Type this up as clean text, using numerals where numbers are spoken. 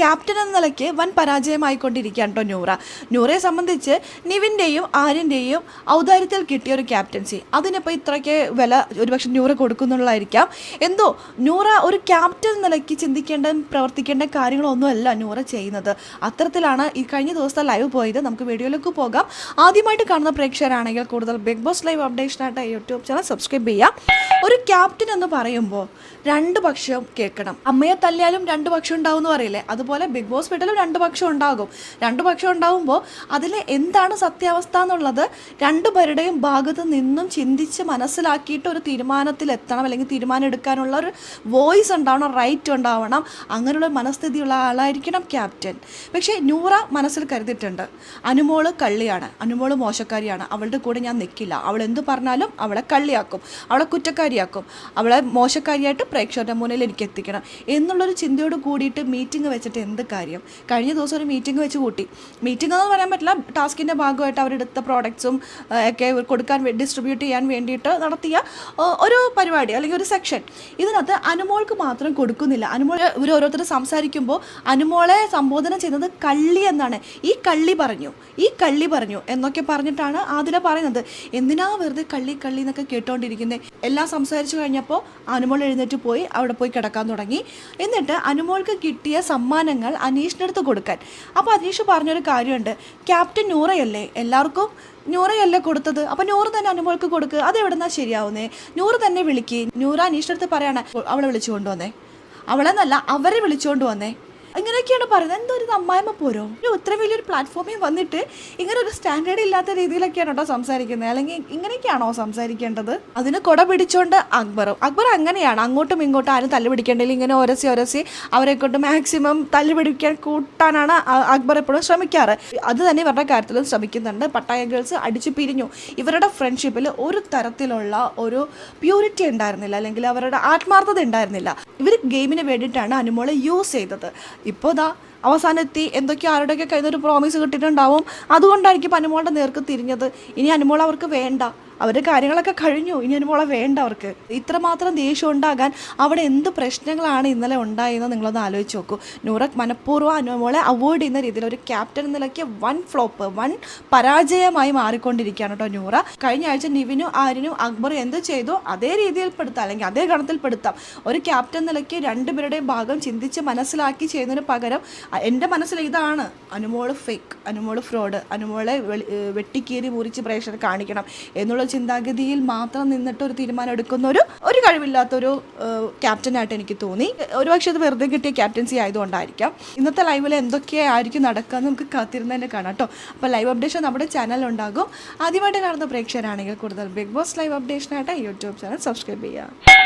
Captain എന്ന നിലയ്ക്ക് വൻ പരാജയമായിക്കൊണ്ടിരിക്കുകയാണ് കേട്ടോ നൂറയെ സംബന്ധിച്ച് നിവിൻ്റെയും ആര്യൻ്റെയും ഔദാര്യത്തിൽ കിട്ടിയ ഒരു ക്യാപ്റ്റൻസി അതിനിപ്പോൾ ഇത്രയ്ക്ക് വില ഒരുപക്ഷെ നൂറ കൊടുക്കുന്നുള്ളതായിരിക്കാം. എന്തോ നൂറ ഒരു ക്യാപ്റ്റൻ എന്ന നിലയ്ക്ക് ചിന്തിക്കേണ്ട പ്രവർത്തിക്കേണ്ട കാര്യങ്ങളൊന്നുമല്ല നൂറ ചെയ്യുന്നത്. അത്തരത്തിലാണ് ഈ കഴിഞ്ഞ ദിവസത്തെ ലൈവ് പോയത്. നമുക്ക് വീഡിയോയിലേക്ക് പോകാം. ആദ്യമായിട്ട് കാണുന്ന പ്രേക്ഷകരാണെങ്കിൽ കൂടുതൽ ബിഗ് ബോസ് ലൈവ് അപ്ഡേഷനായിട്ട് യൂട്യൂബ് ചാനൽ സബ്സ്ക്രൈബ് ചെയ്യാം. ഒരു ക്യാപ്റ്റൻ എന്ന് പറയുമ്പോൾ രണ്ട് പക്ഷവും കേൾക്കണം. അമ്മയെ തല്ലിയാലും രണ്ട് പക്ഷം ഉണ്ടാവും എന്ന് പറയില്ലേ, അതുപോലെ ബിഗ് ബോസ് വീട്ടിലും രണ്ട് പക്ഷം ഉണ്ടാകും. രണ്ട് പക്ഷം ഉണ്ടാകുമ്പോൾ അതിൽ എന്താണ് സത്യാവസ്ഥ എന്നുള്ളത് രണ്ടുപേരുടെയും ഭാഗത്ത് നിന്നും ചിന്തിച്ച് മനസ്സിലാക്കിയിട്ട് ഒരു തീരുമാനത്തിലെത്തണം, അല്ലെങ്കിൽ തീരുമാനം എടുക്കാനുള്ള ഒരു വോയിസ് ഉണ്ടാവണം, റൈറ്റ് ഉണ്ടാവണം. അങ്ങനെയുള്ള മനസ്ഥിതിയുള്ള ആളായിരിക്കണം ക്യാപ്റ്റൻ. പക്ഷേ നൂറ മനസ്സിൽ കരുതിയിട്ടുണ്ട്, അനുമോള് കള്ളിയാണ്, അനുമോള് മോശക്കാരിയാണ്, അവളുടെ കൂടെ ഞാൻ നിൽക്കില്ല, അവൾ എന്ത് പറഞ്ഞാലും അവളെ കള്ളിയാക്കും, അവളെ കുറ്റക്കാരിയാക്കും, അവളെ മോശക്കാരിയായിട്ട് പ്രേക്ഷകരുടെ മുന്നിൽ എനിക്ക് എത്തിക്കണം എന്നുള്ളൊരു ചിന്തയോട് കൂടിയിട്ട് മീറ്റിംഗ് വെച്ചിട്ട് എന്ത് കാര്യം. കഴിഞ്ഞ ദിവസം ഒരു മീറ്റിംഗ് വെച്ച് കൂട്ടി. മീറ്റിംഗ് എന്ന് പറയാൻ പറ്റില്ല, ടാസ്കിൻ്റെ ഭാഗമായിട്ട് അവരെടുത്ത പ്രോഡക്ട്സും ഒക്കെ കൊടുക്കാൻ ഡിസ്ട്രിബ്യൂട്ട് ചെയ്യാൻ വേണ്ടിയിട്ട് നടത്തിയ ഒരു പരിപാടി അല്ലെങ്കിൽ ഒരു സെക്ഷൻ. ഇതിനകത്ത് അനുമോൾക്ക് മാത്രം കൊടുക്കുന്നില്ല. അനുമോൾ ഇവർ ഓരോരുത്തർ സംസാരിക്കുമ്പോൾ അനുമോളെ സംബോധന ചെയ്യുന്നത് കള്ളി എന്നാണ്. ഈ കള്ളി പറഞ്ഞു എന്നൊക്കെ പറഞ്ഞിട്ടാണ് ആദില പറയുന്നത്. എന്തിനാ വെറുതെ കള്ളി എന്നൊക്കെ കേട്ടോണ്ടിരിക്കുന്നത്. എല്ലാം സംസാരിച്ചു കഴിഞ്ഞപ്പോൾ അനുമോൾ എഴുന്നേറ്റ് പോയി അവിടെ പോയി കിടക്കാൻ തുടങ്ങി. എന്നിട്ട് അനുമോൾക്ക് കിട്ടിയ സമ്മാനങ്ങൾ അനീഷിൻ്റെ അടുത്ത് കൊടുക്കാൻ. അപ്പോൾ അനീഷ് പറഞ്ഞൊരു കാര്യമുണ്ട്, ക്യാപ്റ്റൻ നൂറയല്ലേ, എല്ലാവർക്കും നൂറയല്ലേ കൊടുത്തത്, അപ്പോൾ നൂറ് തന്നെ അനുമോൾക്ക് കൊടുക്കുക. അതെവിടെന്നാ ശരിയാവുന്നേ? നൂറ് തന്നെ വിളിക്ക്. നൂറ അനീഷിൻ്റെ അടുത്ത് പറയാണ് അവളെ വിളിച്ചു കൊണ്ടുവന്നേ, അവളെന്നല്ല അവരെ വിളിച്ചുകൊണ്ട് വന്നേ. ഇങ്ങനെയൊക്കെയാണ് പറയുന്നത്. എന്തൊരു അമ്മായിമ്മ പോരോ, ഇത്ര വലിയൊരു പ്ലാറ്റ്ഫോമിൽ വന്നിട്ട് ഇങ്ങനെ ഒരു സ്റ്റാൻഡേർഡ് ഇല്ലാത്ത രീതിയിലൊക്കെയാണ് കേട്ടോ സംസാരിക്കുന്നത്. അല്ലെങ്കിൽ ഇങ്ങനെയൊക്കെയാണോ സംസാരിക്കേണ്ടത്? അതിന് കൊട പിടിച്ചോണ്ട് അക്ബർ അങ്ങനെയാണ്, അങ്ങോട്ടും ഇങ്ങോട്ടും ആരും തല്ല് പിടിക്കേണ്ടതില്ല, ഇങ്ങനെ ഒരസി അവരെ കൊണ്ട് മാക്സിമം തല്ല് പിടിക്കാൻ കൂട്ടാനാണ് അക്ബർ എപ്പോഴും ശ്രമിക്കാറ്. അത് തന്നെ ഇവരുടെ കാര്യത്തിലും ശ്രമിക്കുന്നുണ്ട്. പട്ടായ ഗേൾസ് അടിച്ചു പിരിഞ്ഞു. ഇവരുടെ ഫ്രണ്ട്ഷിപ്പിൽ ഒരു തരത്തിലുള്ള ഒരു പ്യൂരിറ്റി ഉണ്ടായിരുന്നില്ല, അല്ലെങ്കിൽ അവരുടെ ആത്മാർത്ഥത ഉണ്ടായിരുന്നില്ല. ഇവർ ഗെയിമിന് വേണ്ടിയിട്ടാണ് അനുമോളെ യൂസ് ചെയ്തത്. ഇപ്പോൾ ദാ അവസാനത്തി എന്തൊക്കെയോ ആരുടെയൊക്കെ കയ്യിൽ നിന്ന് ഒരു പ്രോമിസ് കിട്ടിയിട്ടുണ്ടാവും. അതുകൊണ്ടായിരിക്കും അനുമോളുടെ നേർക്ക് തിരിഞ്ഞത്. ഇനി അനുമോൾ അവർക്ക് വേണ്ട, അവരുടെ കാര്യങ്ങളൊക്കെ കഴിഞ്ഞു, ഇനി അനുമോളെ വേണ്ട അവർക്ക്. ഇത്രമാത്രം ദേഷ്യം ഉണ്ടാകാൻ അവിടെ എന്ത് പ്രശ്നങ്ങളാണ് ഇന്നലെ ഉണ്ടായെന്ന് നിങ്ങളൊന്ന് ആലോചിച്ച് നോക്കൂ. നൂറ മനഃപൂർവ്വം അനുമോളെ അവോയ്ഡ് ചെയ്യുന്ന രീതിയിൽ ഒരു ക്യാപ്റ്റൻ എന്ന നിലയ്ക്ക് വൺ ഫ്ലോപ്പ്, വൺ പരാജയമായി മാറിക്കൊണ്ടിരിക്കുകയാണ് കേട്ടോ നൂറ. കഴിഞ്ഞ ആഴ്ച നിവിനും ആര്യനും അക്ബറും എന്ത് ചെയ്തു അതേ രീതിയിൽ പെടുത്താം, അല്ലെങ്കിൽ അതേ ഗണത്തിൽ പെടുത്താം. ഒരു ക്യാപ്റ്റൻ നിലയ്ക്ക് രണ്ടുപേരുടെയും ഭാഗം ചിന്തിച്ച് മനസ്സിലാക്കി ചെയ്യുന്നതിന് പകരം എൻ്റെ മനസ്സിൽ ഇതാണ് അനുമോള് ഫേക്ക്, അനുമോള് ഫ്രോഡ്, അനുമോളെ വെട്ടിക്കീറി മുറിച്ച് പ്രേക്ഷകർ കാണിക്കണം എന്നുള്ള ചിന്താഗതിയിൽ മാത്രം നിന്നിട്ട് ഒരു തീരുമാനം എടുക്കുന്ന ഒരു കഴിവില്ലാത്തൊരു ക്യാപ്റ്റനായിട്ട് എനിക്ക് തോന്നി. ഒരുപക്ഷെ അത് വെറുതെ കിട്ടിയ ക്യാപ്റ്റൻസി ആയതുകൊണ്ടായിരിക്കാം. ഇന്നത്തെ ലൈവിൽ എന്തൊക്കെയായിരിക്കും നടക്കുക എന്ന് നമുക്ക് കാത്തിരുന്ന് തന്നെ കാണാം കേട്ടോ. അപ്പോൾ ലൈവ് അപ്ഡേഷൻ നമ്മുടെ ചാനലുണ്ടാകും. ആദ്യമായിട്ട് കാണുന്ന പ്രേക്ഷകരാണെങ്കിൽ കൂടുതൽ ബിഗ് ബോസ് ലൈവ് അപ്ഡേഷനായിട്ട് യൂട്യൂബ് ചാനൽ സബ്സ്ക്രൈബ് ചെയ്യുക.